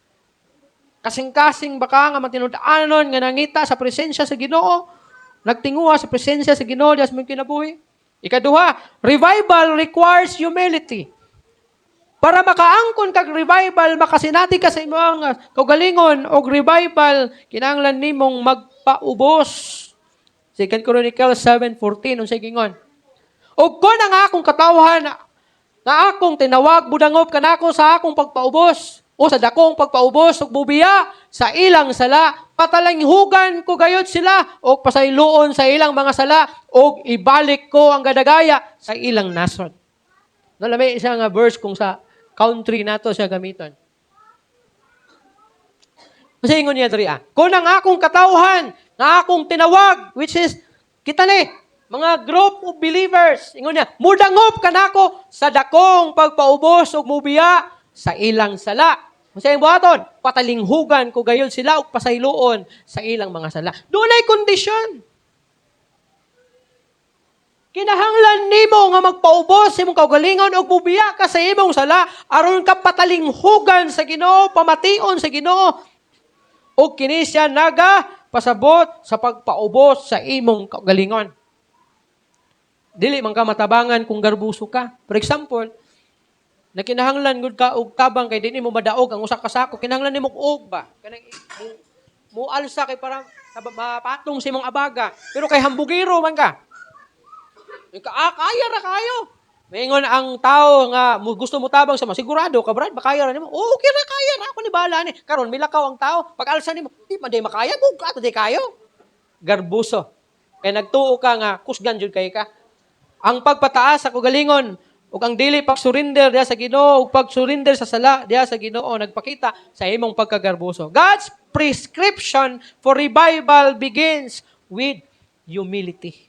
Kasing-kasing baka nga matinud-anon nga nangita sa presensya sa Ginoo, nagtinguha sa presensya sa Ginoo dias mong kinabuhi. Ikaduha, revival requires humility. Para makaangkon kag revival, makasinati ka sa imong kaugalingon og revival, kinahanglan nimong magpaubos. 2 Chronicles 7:14 unsay gingon? Og kon ang akong katawhan nga akong tinawag budangop kanako sa akong pagpaubos o sa dakong pagpaubos ug bubiya sa ilang sala, patalanghugan ko gayud sila og pasayloon sa ilang mga sala og ibalik ko ang gadagaya sa ilang nasod. Nalamay isa nga verse kung sa country nato siya gamiton. Kasi ingon niya diri kung ang akong katawhan nga akong tinawag, which is kita ni mga group of believers, ingon niya, mudangop kanako sa dakong pagpaubos ug mubiya sa ilang sala. Unsay buhaton? Patalinghugan ko gayon sila og pasayloon sa ilang mga sala. Dunay kondisyon. Kinahanglan nimo nga magpaubos sa imong kaugalingon og mubiya ka sa imong sala aron ka patalinghugan sa Ginoo, pamation sa Ginoo. Og kini siya naga pasabot sa pagpaubos sa imong kaugalingon. Dili man ka matabangan kung garbuso ka. For example, nakinahanglan gud ka og tabang kay dinhi mo madaog ang usa ka sako, kinahanglan nimo og ba? Kanang mualsa kay para mapatong sa imong abaga. Pero kay hambugiro man ka. Kaya ra kayo. Maingon ang tao nga gusto mo tabang sa masigurado ka brad, makaya ra nimo. Oh, okay ra kaya ra ako ni bala ni. Karon milakaw ang tao, pag alsa nimo, di man day makaya, bug ato day kayo. Garbuso. Kay nagtuo ka nga kusgan jud kay ka. Ang pagpataas sa kugalingon ug ang dili pag-surrender diha sa Ginoo ug pag-surrender sa sala diha sa Ginoo nagpakita sa imong pagkagarbuso. God's prescription for revival begins with humility.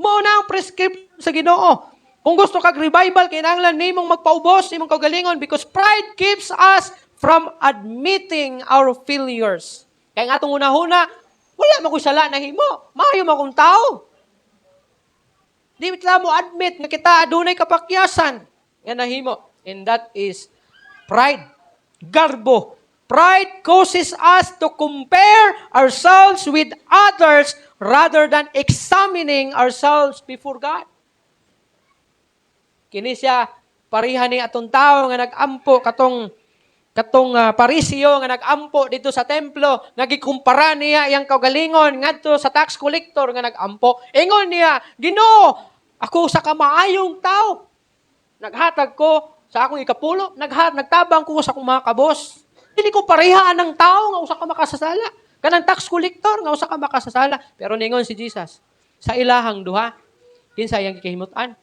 Mao na ang prescription sa Ginoo. Kung gusto kag revival, kinahanglan nimong magpaubos imong kaugalingon because pride keeps us from admitting our failures. Kaya nga itong una-huna, wala mo ko'y sala na himo. Maayo mo akong tao. Di mo admit na kita adunay kapakyasan. Yan na himo. And that is pride. Garbo. Pride causes us to compare ourselves with others rather than examining ourselves before God. Kini siya parihan ni atong tao nga nag-ampo katong Parisio nga nag-ampo dito sa templo nga gikumpara niya iyang kaugalingon ngadto sa tax collector nga nag-ampo. Ingon niya, Ginoo, ako sa kamaayong tao. Naghatag ko sa akong ikapulo, nagtabang ko sa akong mga kabos. Dili ko parehaan ng tao nga usa ka makasasala. Kanang tax collector nga usa ka makasasala. Pero ningon si Jesus, sa ilahang duha, kinsa iyang gikahimutan?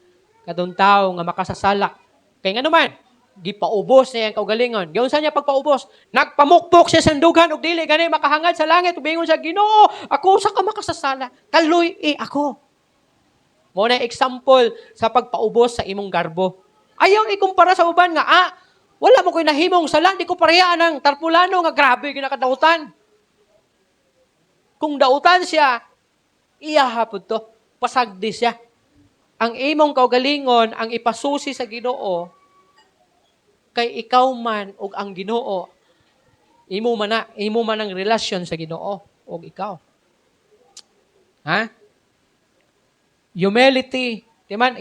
Kadong tao nga makasasala. Kaya nga naman, gipaubos niya ang kaugalingon. Gayon sa niya pagpaubos, nagpamukpok siya sa dughan ug dili gani makahangad sa langit ug bingon siya, Ginoo, ako sa ka makasasala. Kaluy ako. Mo na example sa pagpaubos sa imong garbo. Ayaw ikumpara sa uban nga, wala mo ko'y nahimong sala, di ko parehaan ng tarpulano nga grabe ginakadautan. Kung dautan siya, iyahapod to, pasagdi siya. Ang imong kaugalingon, ang ipasusi sa Ginoo, kay ikaw man ug ang Ginoo, imo man ang relasyon sa Ginoo ug ikaw. Ha? Humility, timan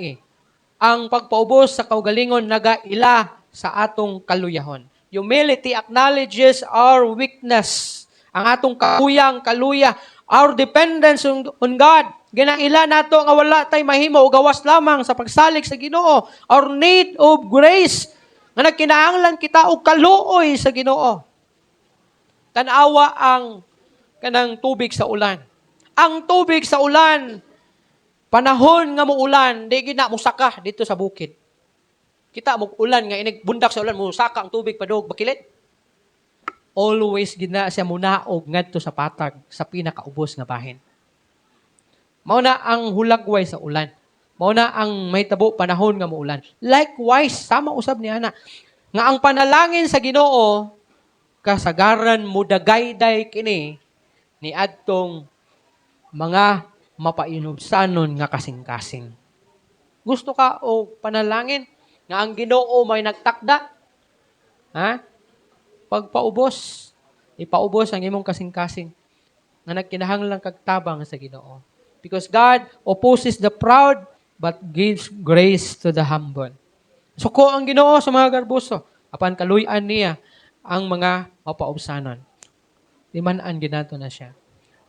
ang pagpaubos sa kaugalingon nagaila sa atong kaluyahon. Humility acknowledges our weakness, ang atong kaluya, our dependence on God. Ginaila nato nga wala tay mahimo o gawas lamang sa pagsalig sa Ginoo. Our need of grace nga nagkinahanglan kita og kaluoy sa Ginoo. Tanawa ang kanang tubig sa ulan. Ang tubig sa ulan, panahon nga muulan, di gina musaka dito sa bukid. Kita mo ulan nga inig bundak sa ulan, musaka ang tubig padog bakilit. Always gina siya munaog ngadto sa patag sa pinakaubos nga bahin. Mao na ang hulagway sa ulan. Mao na ang may tabo panahon nga muulan. Likewise, sama usab ni ana nga ang panalangin sa Ginoo kasagaran mo dagayday kini ni adtong mga mapainubsanon nga kasing-kasing. Gusto ka o panalangin nga ang Ginoo may nagtakda? Ha? Pagpaubos, ipaubos ang imong kasing-kasing nga nagkinahanglan kag tabang sa Ginoo. Because God opposes the proud but gives grace to the humble. Suko ang Ginoo sa mga garbuso. Apan kaluy-an niya ang mga mapaubsanon. Liman-an ginato na siya.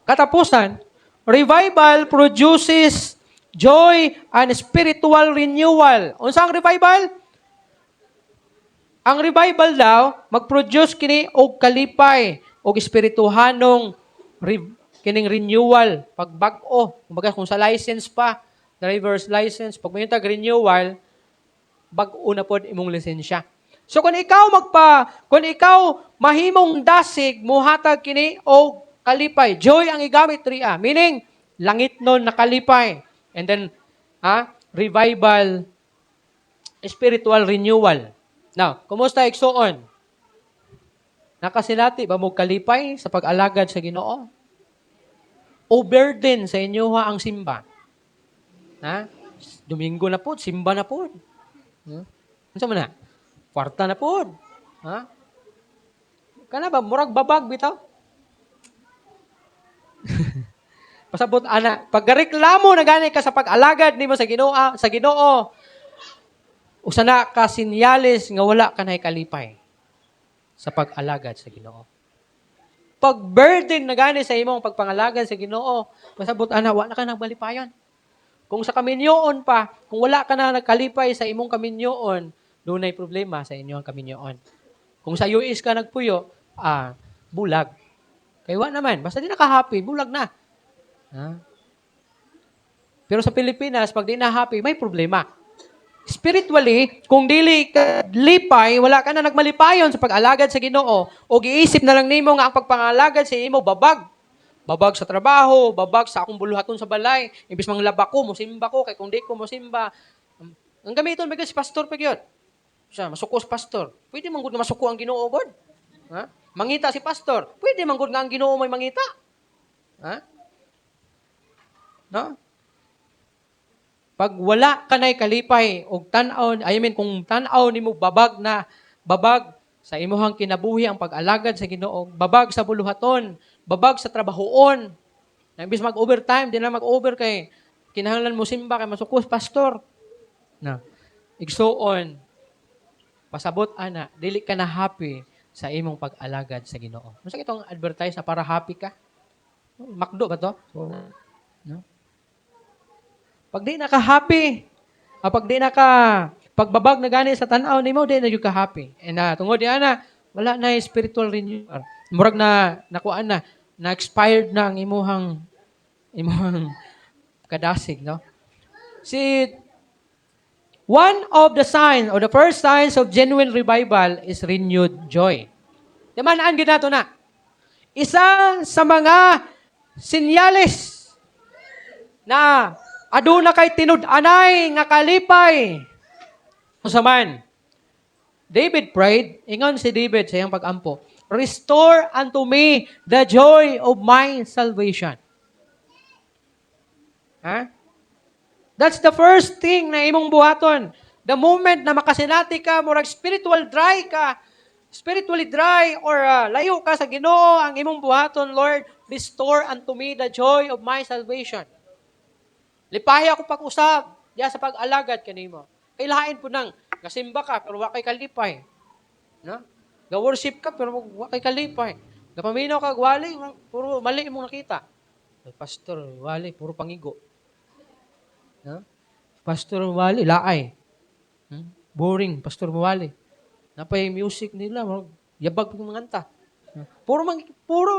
Katapusan, revival produces joy and spiritual renewal. Unsa ang revival? Ang revival daw, mag-produce kini og kalipay, og espirituhanong kining renewal, pagbag-o. Kumbaga kung sa license pa, driver's license, pag may renewal, bag-o na pod imong lisensya. So kung ikaw mahimong dasig, muhatag kini og kalipay. Joy ang igamit riya. Meaning, langit nun na kalipay. And then, revival, spiritual renewal. Now, kumusta igsuon? Nakasilati ba mo kalipay sa pag-alagad sa Ginoo? O burden sa inyo ang simba? Ha? Domingo na po, simba na po. Ano mo na? Kwarta na po. Ha? Kana ba, murag babag bitaw? Pasabot ana, pagreklamo na gani ka sa pag-alagad nimo sa Ginoo, usa na ka sinyalis nga wala ka nay kalipay sa pag-alagad sa Ginoo. Pag burden na gani sa imong pagpangalagan sa Ginoo, pasabot ana wa na ka nagbalipayon. Kung sa kaminyoon pa, kung wala ka na nagkalipay sa imong kaminyoon, dunay problema sa inyong kaminyoon. Kung sa US ka nagpuyo, bulag. Kaya wa naman, basta di naka-happy, bulag na. Ha? Pero sa Pilipinas, pag di na happy, may problema. Spiritually, kung dili ka lipay, wala ka na nagmalipayon sa pag-alagad sa Ginoo, o giisip na lang nimo nga ang pagpangalagad sa imo babag. Babag sa trabaho, babag sa akong buluhaton sa balay. Imbis manglaba ko, musimba ko, kay kung di ko musimba. Ang gamiton, may si pastor pag yun. Siya, masuko si pastor. Pwede manggod nga masuko ang Ginoo, God. Ha? Mangita si pastor. Pwede manggod nga ang Ginoo may mangita. Ha? No? Pag wala ka na'y kalipay o tan-aw, kung tan-aw nimo babag sa imuhang kinabuhi ang pag-alagad sa Ginoo, babag sa buluhaton, babag sa trabahoon. Imbis mag-overtime, di na mag-over kay kinahanglan mo simba kay masukos pastor. Na. Igsuon, pasabot ana, dili ka na happy sa imong pag-alagad sa Ginoo. Unsa itong advertise na para happy ka? Makdo ba to? No? Pag di na ka happy, pagbabag na gani sa tanaw nimo, di na yung ka happy. And tungod diyan na, wala na yung spiritual renewal. Murag na, nakuan na expired na ang imuhang kadasig, no? One of the signs, or the first signs of genuine revival is renewed joy. Yamanaan ginato na. Isa sa mga sinyales na aduna kay tinud-anay nga kalipay. Usaman, David prayed, ingon si David sa iyang pag-ampo, restore unto me the joy of my salvation. Ha? That's the first thing na imong buhaton. The moment na makasinati ka, murag spiritually dry or layo ka sa Ginoo, ang imong buhaton, Lord, restore unto me the joy of my salvation. Lipahi ako pag-usab, diya sa pag-alagad kanimo. Kailain po nang gasimba ka, pero wa kay kalipay. No? Ga-worship ka, pero wa kay kalipay. Gapaminaw ka, wali, puro mali mong nakita. Pastor, wali, puro pangigo. No? Pastor, wali, laay. Boring, pastor, wali. Napay music nila, yabag ng mga anta. Puro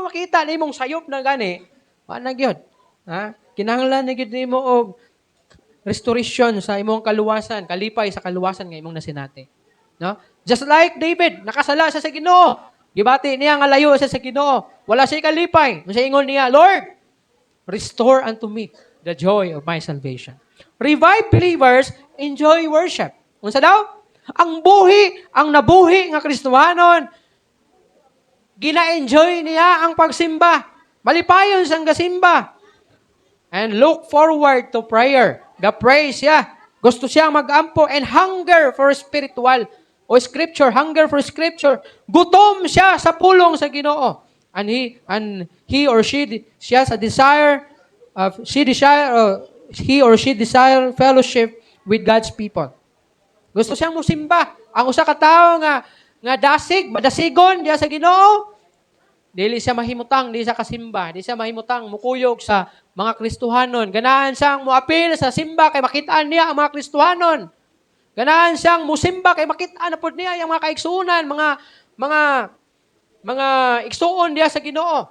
makita ni mong sayop na gani, wala gyud. Ha? Kinahanglan na gyud nimo og restoration sa imong kaluwasan, kalipay sa kaluwasan nga imong nasinati. No? Just like David, nakasala siya sa Ginoo. Gibati niya nga layo siya sa Ginoo. Wala siya kalipay. Sa ingon niya, Lord, restore unto me the joy of my salvation. Revived believers enjoy worship. Unsa daw? Ang nabuhi nga Kristohanon, gina-enjoy niya ang pagsimba. Malipayon siyang gasimba. And look forward to prayer. Ga-pray siya. Gusto siyang mag-ampo and hunger for spiritual o scripture, hunger for scripture. Gutom siya sa pulong sa Ginoo. And he or she desire fellowship with God's people. Gusto siyang musimba. Ang usa ka tawo nga madasigon diya sa Ginoo. Dili siya mahimutang, di siya kasimba, di siya mahimutang mukuyog sa mga Kristohanon. Ganahan siyang muapil sa simba kay makitaan niya ang mga Kristohanon. Ganahan siyang musimba kay makitaan na pod niya ang mga kaigsuonan, mga igsuon diya sa Ginoo.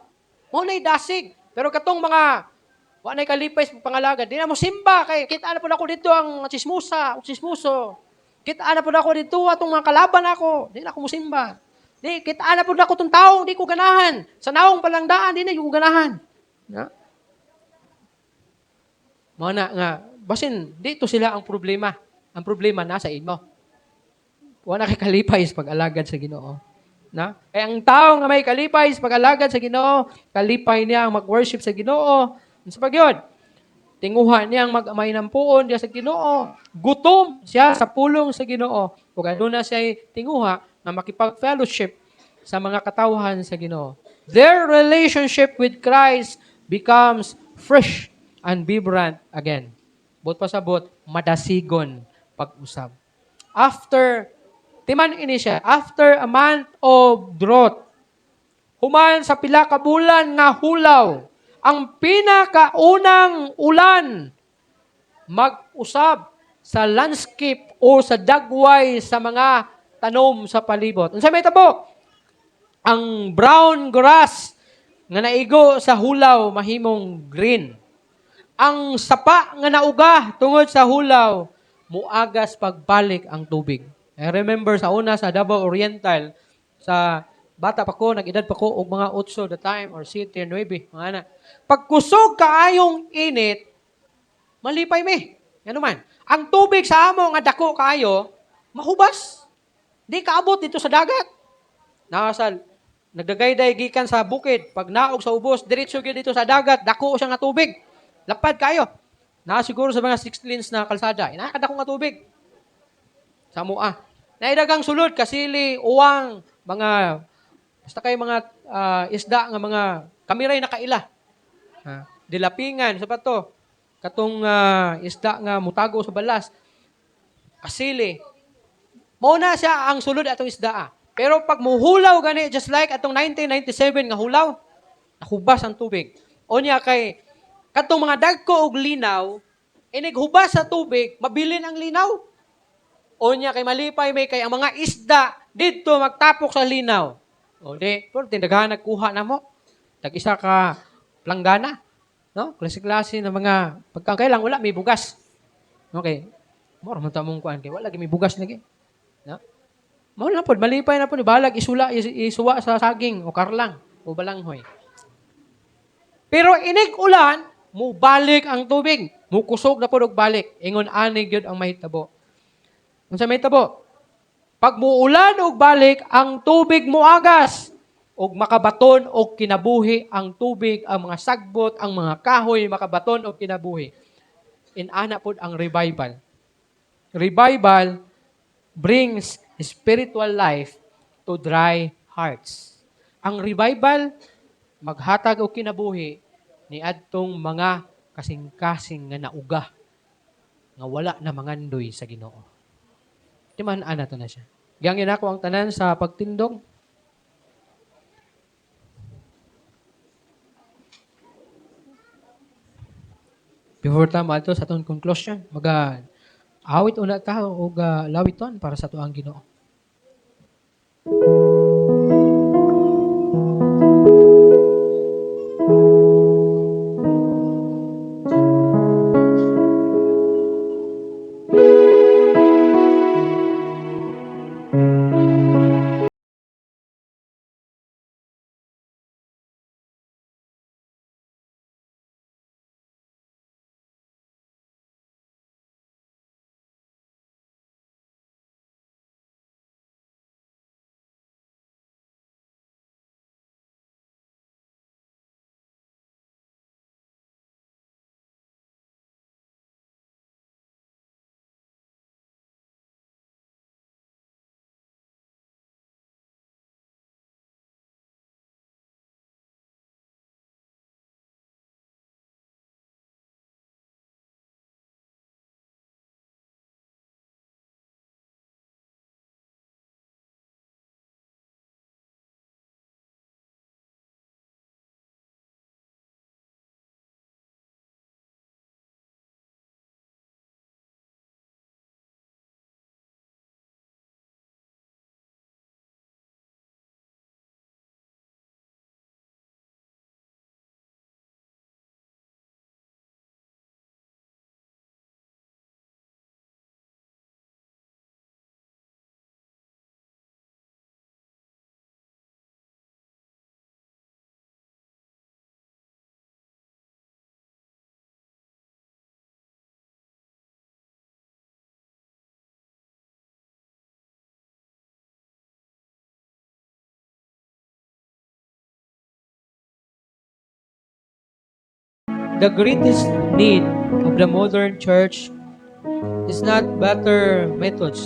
Mao nay dasig. Pero katong mga wa nay kalipay sa pangalagad, di na mo simba kay kitaan na pod ako dito ang chismuso. Kitaan na pod ako dito atong mga kalaban ako. Di na ako musimba. Di, kitaan na po na ko itong taong di ko ganahan. Sa naong palandaan, di na yung ganahan. Na? Mga nga, basin, dito sila ang problema. Ang problema nasa inyo. Wala kay kalipay sa pag-alagad sa Ginoo. Na? Kaya ang tao nga may kalipay sa pag-alagad sa Ginoo, kalipay niya ang mag-worship sa Ginoo. Sa pagyod, tinguhan niyang mag-amay ng puon diya sa Ginoo. Gutom siya sa pulong sa Ginoo. Kung ano na siya tinguha, na makipag-fellowship sa mga katawhan sa Ginoo. Their relationship with Christ becomes fresh and vibrant again. But pasabot, madasigon pag-usab. After a month of drought, human sa pila ka bulan nga hulaw, ang pinakaunang ulan mag-usab sa landscape o sa dagway sa mga tanom sa palibot. Unsa may tabo? Ang brown grass nga naigo sa hulaw mahimong green. Ang sapa nga nauga tungod sa hulaw muagas pagbalik ang tubig. I remember sa una sa Davao Oriental, sa bata pa ko, nag-edad pa ko, og mga 8 the time, or 7, 9, mga na. Pagkusog kaayong init, malipay me. Ano man. Ang tubig sa amo nga dako kaayo, mahubas. Di kaabot dito sa dagat. Nakasal, nagdagayday gikan sa bukid, pag naog sa ubos, diretso gyud dito sa dagat, dako siya nga tubig. Lapad kayo. Siguro sa mga 6 lanes na kalsada, inakadako nga tubig. Sa mua. Naidagang sulod, kasili, uwang, mga, basta kayo mga isda nga mga kamiray na kaila. Dilapingan, sa to, katong isda nga mutago sa balas, kasili. Mauna siya ang sulod atong isda. Pero pag muhulaw gani, just like atong 1997 nga hulaw, nakubas ang tubig. O niya kay, katong mga dagko og linaw, inighubas sa tubig, mabilin ang linaw. O niya kay malipay may kay ang mga isda dito magtapok sa linaw. O di, pero tindagahan nagkuha na mo. Tag-isa ka planggana. No? Klase-klase na mga pagkakailang wala, may bugas. Okay. Moro man tamong kuan kay wala may bugas lagi. No? Mao na pod, malipay na pod, balag isuwa sa saging o karlang o balanghoy. Pero inig ulan, mubalik ang tubig. Mukusog na pod og balik. Ingon ani gyud ang mahitabo. Unsa may tabo? Pag muulan og balik, ang tubig muagas. Og makabaton og kinabuhi ang tubig, ang mga sagbot, ang mga kahoy makabaton og kinabuhi. Inana pod ang revival. Revival brings spiritual life to dry hearts. Ang revival maghatag og kinabuhi ni adtong mga kasing-kasing nga nauga nga wala na mangandoy sa Ginoo. Timan-ana to na siya. Giyangin ako ang tanan sa pagtindog. Before tama ito sa itong conclusion, awit una ta o lawiton para sa tuang Ginoo. The greatest need of the modern church is not better methods,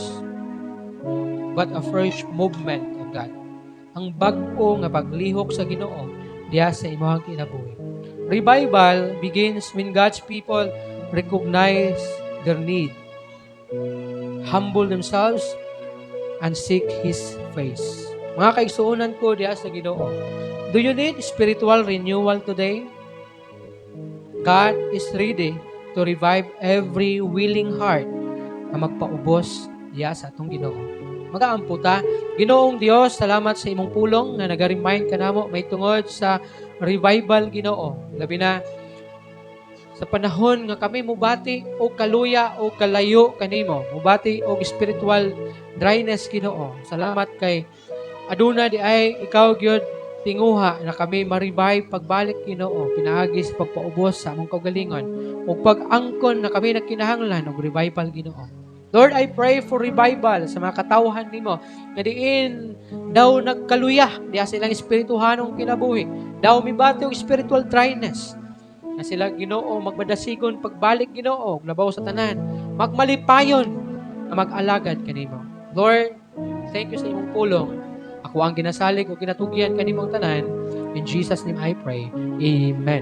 but a fresh movement of God. Ang bag-o nga paglihok sa Ginoo diha sa imong kinabuhi. Revival begins when God's people recognize their need, humble themselves, and seek His face. Mga kaigsuonan ko diha sa Ginoo, Do you need spiritual renewal today? God is ready to revive every willing heart na magpaubos diya sa atong Ginoo. Magaampo ta. Ginoong Dios, salamat sa imong pulong na nag-remind ka namo may tungod sa revival Ginoo. Labi na sa panahon nga kami mubati o kaluya o kalayo kanimo, mubati o spiritual dryness Ginoo. Salamat kay aduna di ay ikaw gyud tinguha na kami ma-revive pagbalik Ginoo, pinaagi sa pagpaubos sa among kaugalingon ug pag-angkon na kami nagkinahanglan og revival Ginoo. Lord, I pray for revival sa mga katawhan nimo na diin daw nagkaluya diha silang espirituhanong kinabuhi. Daw mibati og spiritual dryness na sila Ginoo magbadasigon pagbalik Ginoo labaw sa tanan, magmalipayon na mag-alagad kanimo. Lord, thank you sa imong pulong. Ako ang ginasalig o ginatugyan kanimong tanan. In Jesus' name I pray. Amen.